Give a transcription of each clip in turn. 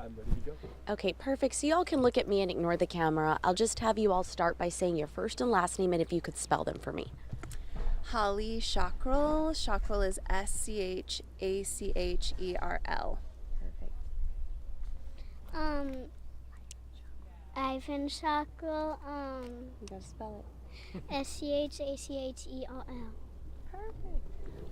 I'm ready to go. Okay, perfect. So y'all can look at me and ignore the camera. I'll just have you all start by saying your first and last name and if you could spell them for me. Holly Schacherl. Schacherl is Schacherl. Perfect. Ivan Schacherl. You gotta spell it. Schaccherl. Perfect.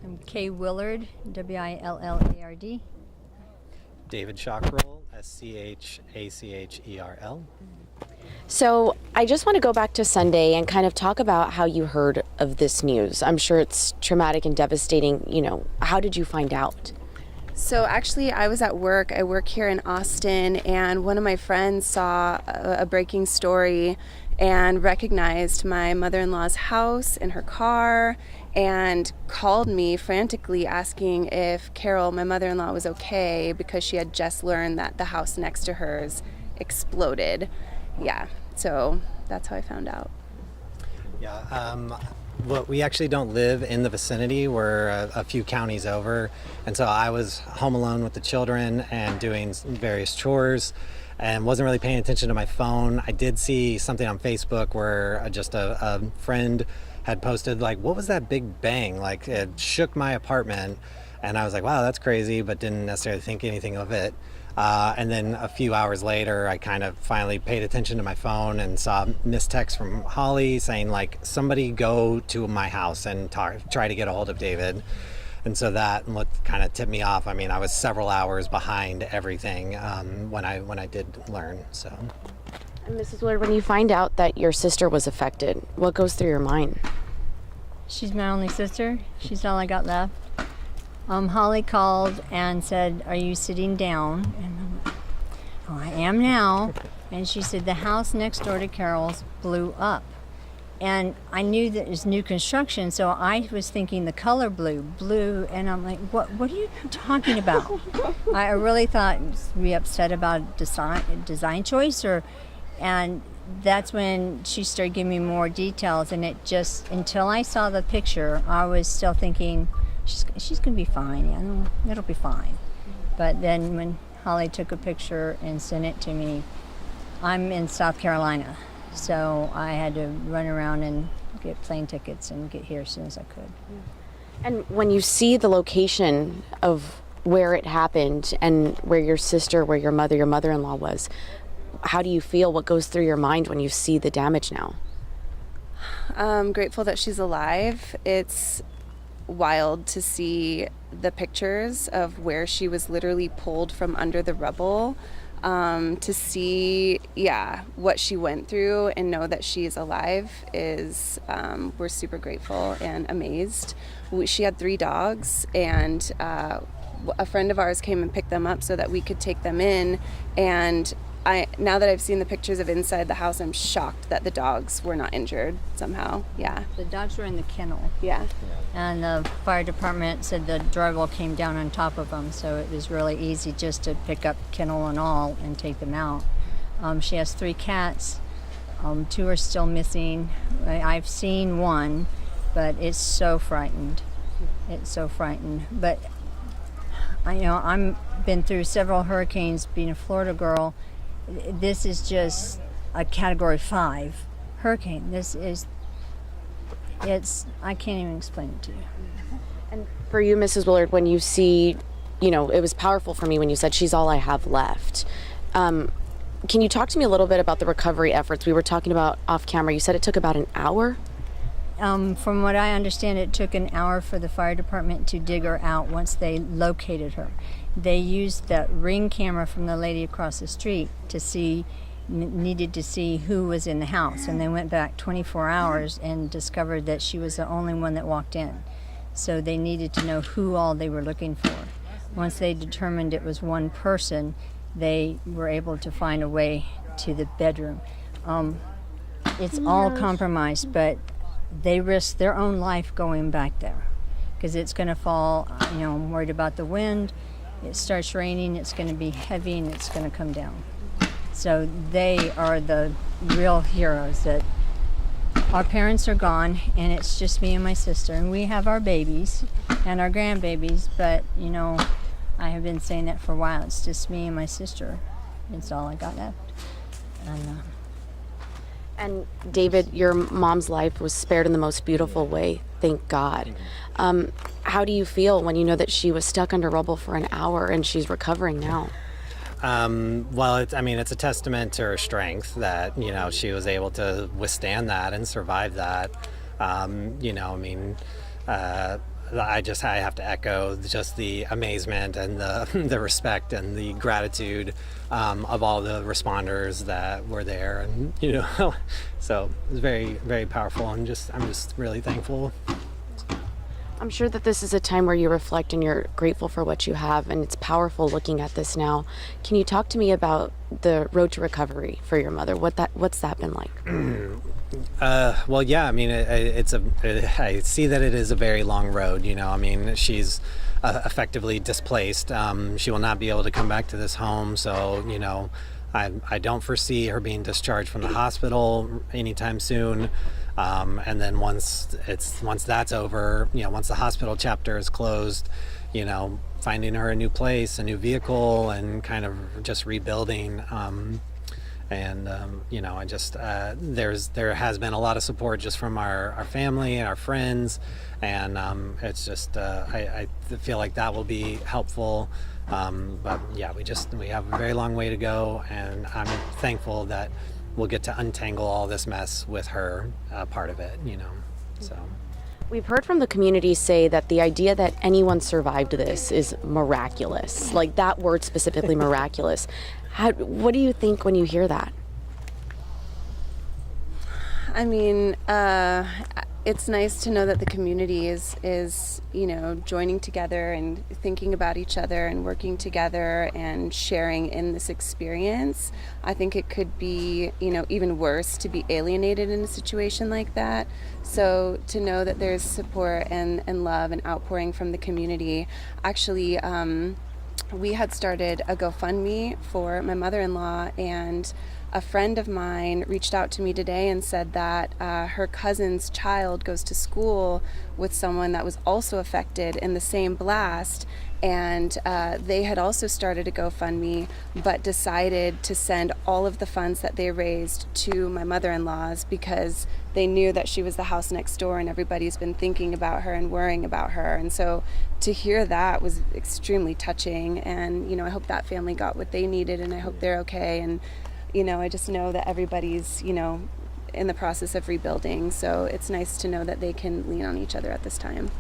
I'm Kay Willard, Willard. David Schacherl, Schacherl. So I just want to go back to Sunday and kind of talk about how you heard of this news. I'm sure it's traumatic and devastating. How did you find out? So actually, I was at work. I work here in Austin, and one of my friends saw a breaking story and recognized my mother-in-law's house and her car and called me frantically asking if Carol, my mother-in-law, was okay because she had just learned that the house next to hers exploded. Yeah, so that's how I found out. Yeah, well, we actually don't live in the vicinity. We're a few counties over, and so I was home alone with the children and doing various chores and wasn't really paying attention to my phone. I did see something on Facebook where just a friend had posted, like, what was that big bang? Like, it shook my apartment, and I was like, wow, that's crazy, but didn't necessarily think anything of it. And then a few hours later, I kind of finally paid attention to my phone and saw a missed text from Holly saying, like, somebody go to my house and try to get a hold of David. And so that kind of tipped me off. I mean, I was several hours behind everything when I did learn. So, And Mrs. Willard, when you find out that your sister was affected, what goes through your mind? She's my only sister. She's all I got left. Holly called and said, "Are you sitting down?" And I'm like, "Oh, I am now." And she said, "The house next door to Carol's blew up." And I knew that it was new construction, so I was thinking the color blue, and I'm like, what are you talking about? I really thought, were you upset about design choice? And that's when she started giving me more details, and it just, until I saw the picture, I was still thinking, she's going to be fine, it'll be fine. But then when Holly took a picture and sent it to me, I'm in South Carolina. So I had to run around and get plane tickets and get here as soon as I could. And when you see the location of where it happened and where your sister, where your mother-in-law was, how do you feel? What goes through your mind when you see the damage now? I'm grateful that she's alive. It's wild to see the pictures of where she was literally pulled from under the rubble. To see, what she went through and know that she is alive is, we're super grateful and amazed. She had 3 dogs, and a friend of ours came and picked them up so that we could take them in, and now that I've seen the pictures of inside the house, I'm shocked that the dogs were not injured somehow. Yeah. The dogs were in the kennel. Yeah. And the fire department said the drywall came down on top of them, so it was really easy just to pick up kennel and all and take them out. She has 3 cats. 2 are still missing. I've seen one, but it's so frightened. It's so frightened. But I'm been through several hurricanes being a Florida girl. This is just a Category 5 hurricane. I can't even explain it to you. And for you, Mrs. Willard, when you see, it was powerful for me when you said she's all I have left. Can you talk to me a little bit about the recovery efforts? We were talking about off camera. You said it took about an hour? From what I understand, it took an hour for the fire department to dig her out once they located her. They used the Ring camera from the lady across the street needed to see who was in the house, and they went back 24 hours and discovered that she was the only one that walked in. So they needed to know who all they were looking for. Once they determined it was one person, they were able to find a way to the bedroom. It's all compromised, but they risked their own life going back there because it's going to fall. I'm worried about the wind. It starts raining, it's going to be heavy, and it's going to come down. So they are the real heroes. That our parents are gone, and it's just me and my sister, and we have our babies and our grandbabies, but I have been saying that for a while. It's just me and my sister. It's all I got left. And And David, your mom's life was spared in the most beautiful way, thank God. How do you feel when you know that she was stuck under rubble for an hour and she's recovering now? Well, it's a testament to her strength that, she was able to withstand that and survive that. I have to echo just the amazement and the respect and the gratitude of all the responders that were there, and so it was very, very powerful, and I'm just really thankful. I'm sure that this is a time where you reflect and you're grateful for what you have, and it's powerful looking at this now. Can you talk to me about the road to recovery for your mother? What's that been like? Well, yeah, I see that it is a very long road, she's effectively displaced. She will not be able to come back to this home, so, I don't foresee her being discharged from the hospital anytime soon. And then once that's over, once the hospital chapter is closed, finding her a new place, a new vehicle, and kind of just rebuilding. There has been a lot of support just from our family and our friends, and it's just I feel like that will be helpful. But yeah, we have a very long way to go, and I'm thankful that we'll get to untangle all this mess with her part of it, so. We've heard from the community say that the idea that anyone survived this is miraculous, like that word specifically, miraculous. What do you think when you hear that? It's nice to know that the community is joining together and thinking about each other and working together and sharing in this experience. I think it could be, even worse to be alienated in a situation like that. So to know that there's support and love and outpouring from the community. Actually, we had started a GoFundMe for my mother-in-law, and a friend of mine reached out to me today and said that her cousin's child goes to school with someone that was also affected in the same blast, and they had also started a GoFundMe but decided to send all of the funds that they raised to my mother-in-law's because they knew that she was the house next door and everybody's been thinking about her and worrying about her. And so to hear that was extremely touching, and I hope that family got what they needed, and I hope they're okay. And I just know that everybody's, in the process of rebuilding. So it's nice to know that they can lean on each other at this time.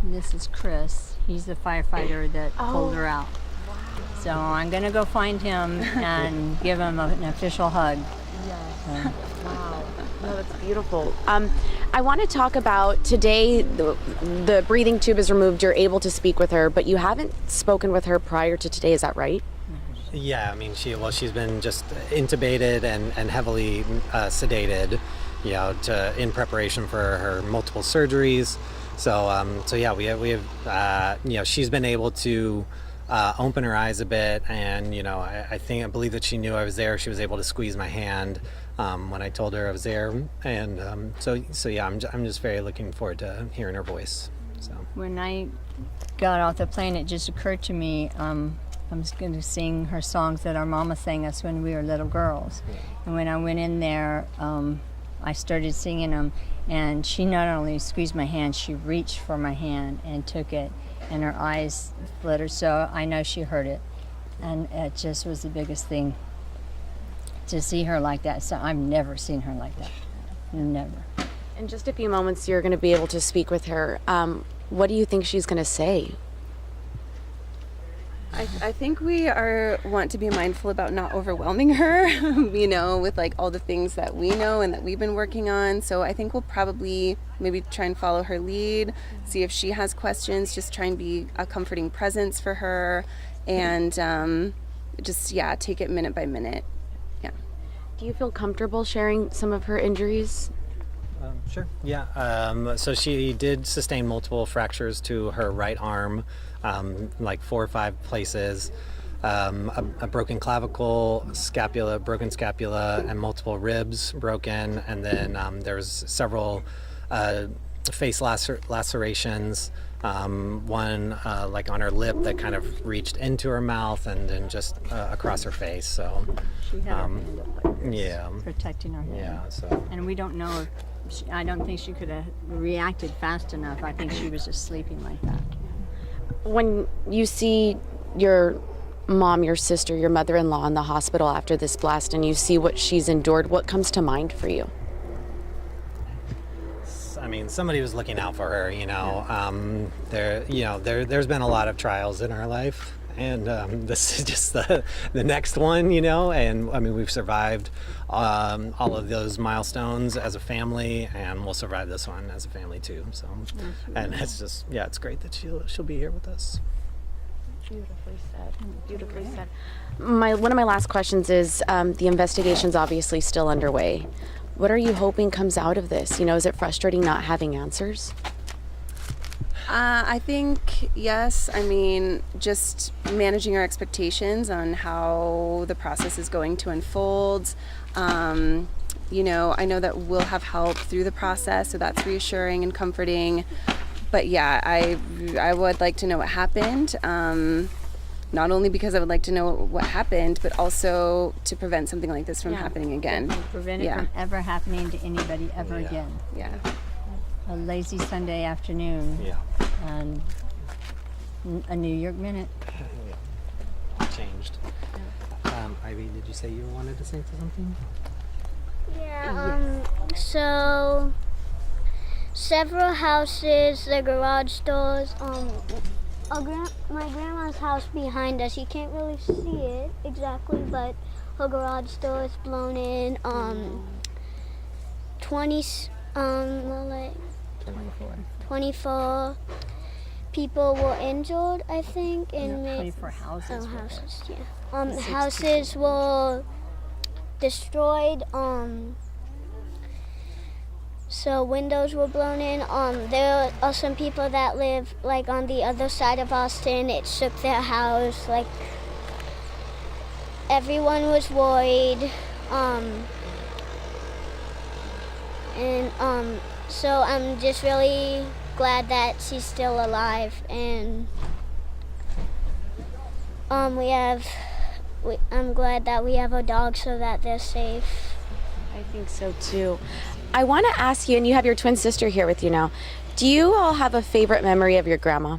This is Chris. He's the firefighter that pulled her out. Wow. So I'm going to go find him and give him an official hug. Yes. Wow. No, that's beautiful. I want to talk about today, the breathing tube is removed. You're able to speak with her, but you haven't spoken with her prior to today. Is that right? Yeah, she's been just intubated and heavily sedated, in preparation for her multiple surgeries. So yeah, we have she's been able to open her eyes a bit, and I believe that she knew I was there. She was able to squeeze my hand when I told her I was there, and so yeah, I'm just very looking forward to hearing her voice. So when I got off the plane, it just occurred to me. I was going to sing her songs that our mama sang us when we were little girls. And when I went in there, I started singing them, and she not only squeezed my hand, she reached for my hand and took it, and her eyes fluttered, so I know she heard it. And it just was the biggest thing to see her like that. So I've never seen her like that. Never. In just a few moments, you're going to be able to speak with her. What do you think she's going to say? I think we want to be mindful about not overwhelming her, with like all the things that we know and that we've been working on. So I think we'll probably maybe try and follow her lead, see if she has questions, just try and be a comforting presence for her, and take it minute by minute. Yeah. Do you feel comfortable sharing some of her injuries? Sure. Yeah. So she did sustain multiple fractures to her right arm, like 4 or 5 places, a broken clavicle, broken scapula, and multiple ribs broken. And then there's several face lacerations, one like on her lip that kind of reached into her mouth, and then just across her face. So She had her hand up like this, yeah, protecting her head. yeah. So And we don't know if I don't think she could have reacted fast enough. I think she was just sleeping like that. When you see your mom, your sister, your mother-in-law in the hospital after this blast, and you see what she's endured, what comes to mind for you? I mean, somebody was looking out for her. There's been a lot of trials in our life, and this is just the next one. And I mean, we've survived all of those milestones as a family, and we'll survive this one as a family too. So, and it's just, it's great that she'll be here with us. Beautifully said. Beautifully said. One of my last questions is, the investigation's obviously still underway. What are you hoping comes out of this? Is it frustrating not having answers? I think yes. I mean, just managing our expectations on how the process is going to unfold. I know that we'll have help through the process, so that's reassuring and comforting. But yeah, I would like to know what happened. Not only because I would like to know what happened, but also to prevent something like this from happening again. Prevent it from ever happening to anybody ever again. Yeah. A lazy Sunday afternoon. Yeah. And a New York minute. Changed. Ivy, did you say you wanted to say something? Yeah, so several houses, the garage doors, my grandma's house behind us, you can't really see it exactly, but her garage door is blown in. 24 people were injured, I think, and 24 houses. houses, yeah. Houses were destroyed. So windows were blown in. There are some people that live like on the other side of Austin. It shook their house. Like everyone was worried. So I'm just really glad that she's still alive, and I'm glad that we have a dog so that they're safe. I think so too. I want to ask you, and you have your twin sister here with you now, do you all have a favorite memory of your grandma?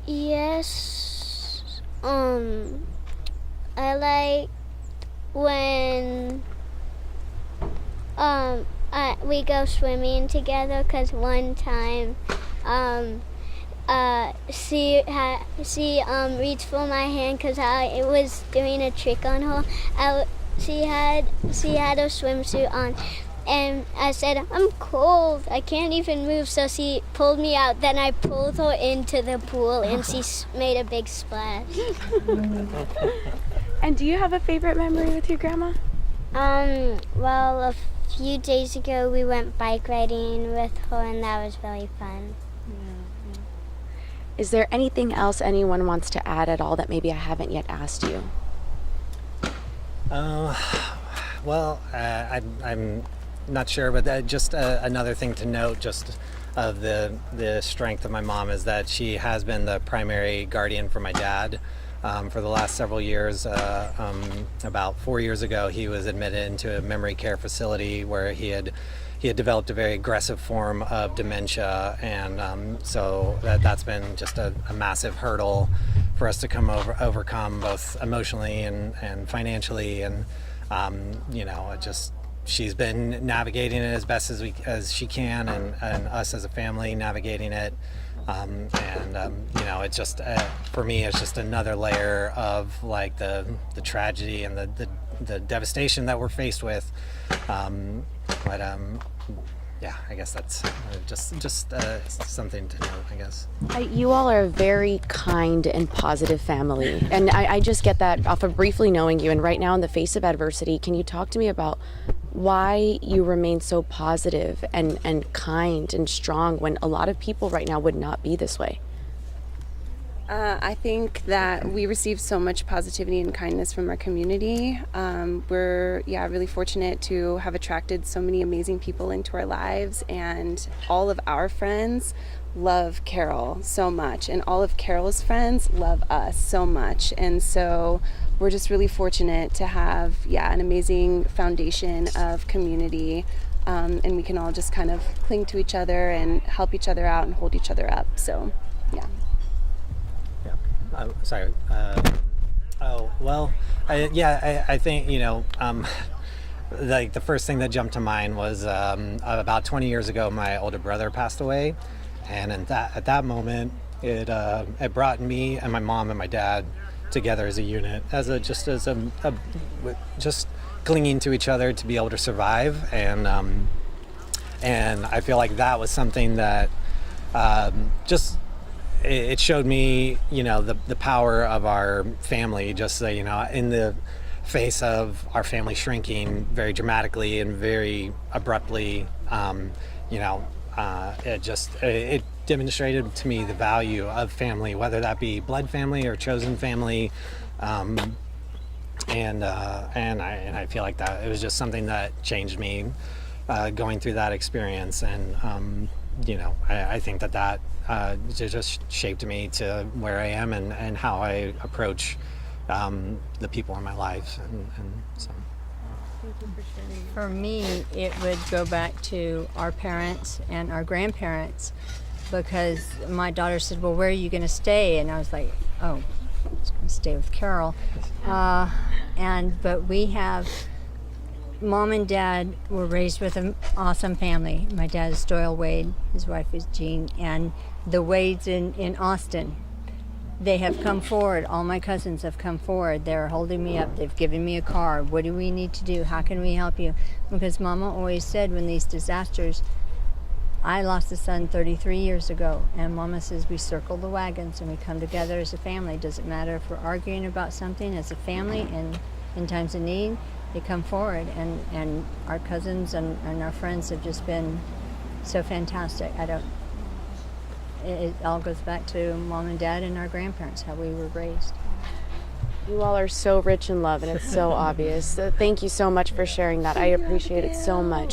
Yes. I like when we go swimming together, because one time she reached for my hand because I was doing a trick on her. She had a swimsuit on, and I said, I'm cold, I can't even move, so she pulled me out. Then I pulled her into the pool, and she made a big splash. And do you have a favorite memory with your grandma? Well, a few days ago we went bike riding with her, and that was really fun. Is there anything else anyone wants to add at all that maybe I haven't yet asked you? I'm not sure, but just another thing to note, just of the strength of my mom, is that she has been the primary guardian for my dad for the last several years. About 4 years ago, he was admitted into a memory care facility where he had developed a very aggressive form of dementia, and so that's been just a massive hurdle for us to overcome, both emotionally and financially, and she's been navigating it as best as she can, and us as a family navigating it, it's just for me, it's just another layer of like the tragedy and the devastation that we're faced with. I guess that's just something to note, I guess. You all are a very kind and positive family, and I just get that off of briefly knowing you. And right now, in the face of adversity, can you talk to me about why you remain so positive and kind and strong when a lot of people right now would not be this way? I think that we receive so much positivity and kindness from our community. We're really fortunate to have attracted so many amazing people into our lives, and all of our friends love Carol so much, and all of Carol's friends love us so much. And so we're just really fortunate to have an amazing foundation of community, and we can all just kind of cling to each other and help each other out and hold each other up. So Sorry. I think, like the first thing that jumped to mind was about 20 years ago, my older brother passed away. And at that moment, it brought me and my mom and my dad together as a unit, just clinging to each other to be able to survive. And I feel like that was something that it showed me, the power of our family, just in the face of our family shrinking very dramatically and very abruptly. It demonstrated to me the value of family, whether that be blood family or chosen family. And I feel like that it was just something that changed me going through that experience. And I think that just shaped me to where I am and how I approach the people in my life. And so. For me, it would go back to our parents and our grandparents, because my daughter said, well, where are you going to stay? And I was like, oh, I'm just going to stay with Carol. But we have, Mom and Dad were raised with an awesome family. My dad is Doyle Wade, his wife is Jean, and the Wades in Austin. They have come forward. All my cousins have come forward. They're holding me up. They've given me a car. What do we need to do? How can we help you? Because Mama always said, when these disasters, I lost a son 33 years ago, and Mama says we circle the wagons and we come together as a family. Doesn't matter if we're arguing about something, as a family, and in times of need, they come forward. And our cousins and our friends have just been so fantastic. It all goes back to Mom and Dad and our grandparents, how we were raised. You all are so rich in love, and it's so obvious. So thank you so much for sharing that. I appreciate it so much.